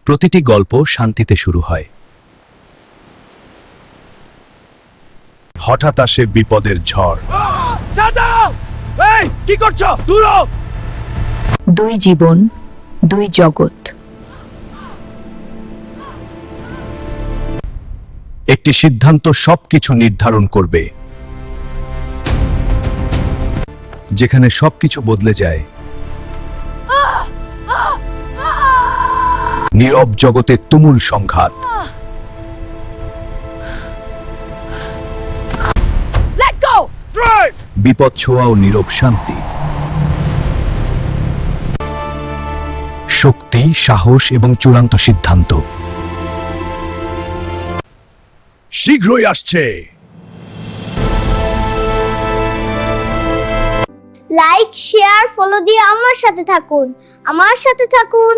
প্রতিটি গল্প শান্তিতে শুরু হয়। হঠাৎ আসে বিপদের ঝড়। কি করছো? দুই জীবন, দুই জগৎ। একটি সিদ্ধান্ত সবকিছু নির্ধারণ করবে, যেখানে সবকিছু বদলে যায়। নীরব জগতে তুমুল সংঘাত। বিপদ ছোঁয়া ও নীরব শান্তি। শক্তি, সাহস এবং চূড়ান্ত সিদ্ধান্ত শীঘ্রই আসছে। লাইক, শেয়ার, ফলো দিয়ে আমার সাথে থাকুন।